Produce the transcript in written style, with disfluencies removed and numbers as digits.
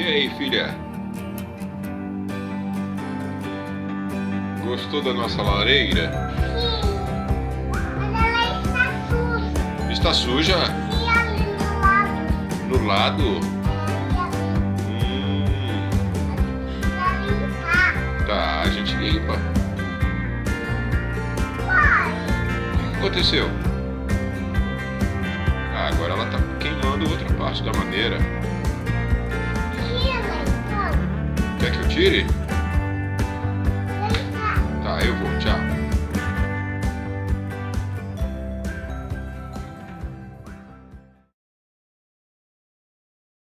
aí, filha? Gostou da nossa lareira? Sim, mas ela está suja. Está suja? E ali no lado. No lado? Pra limpar. Tá, a gente limpa. Pai, O que aconteceu? Ah, agora ela tá queimando outra parte da madeira. tira então. Quer que eu tire? Vem cá. Tá, eu vou, tchau.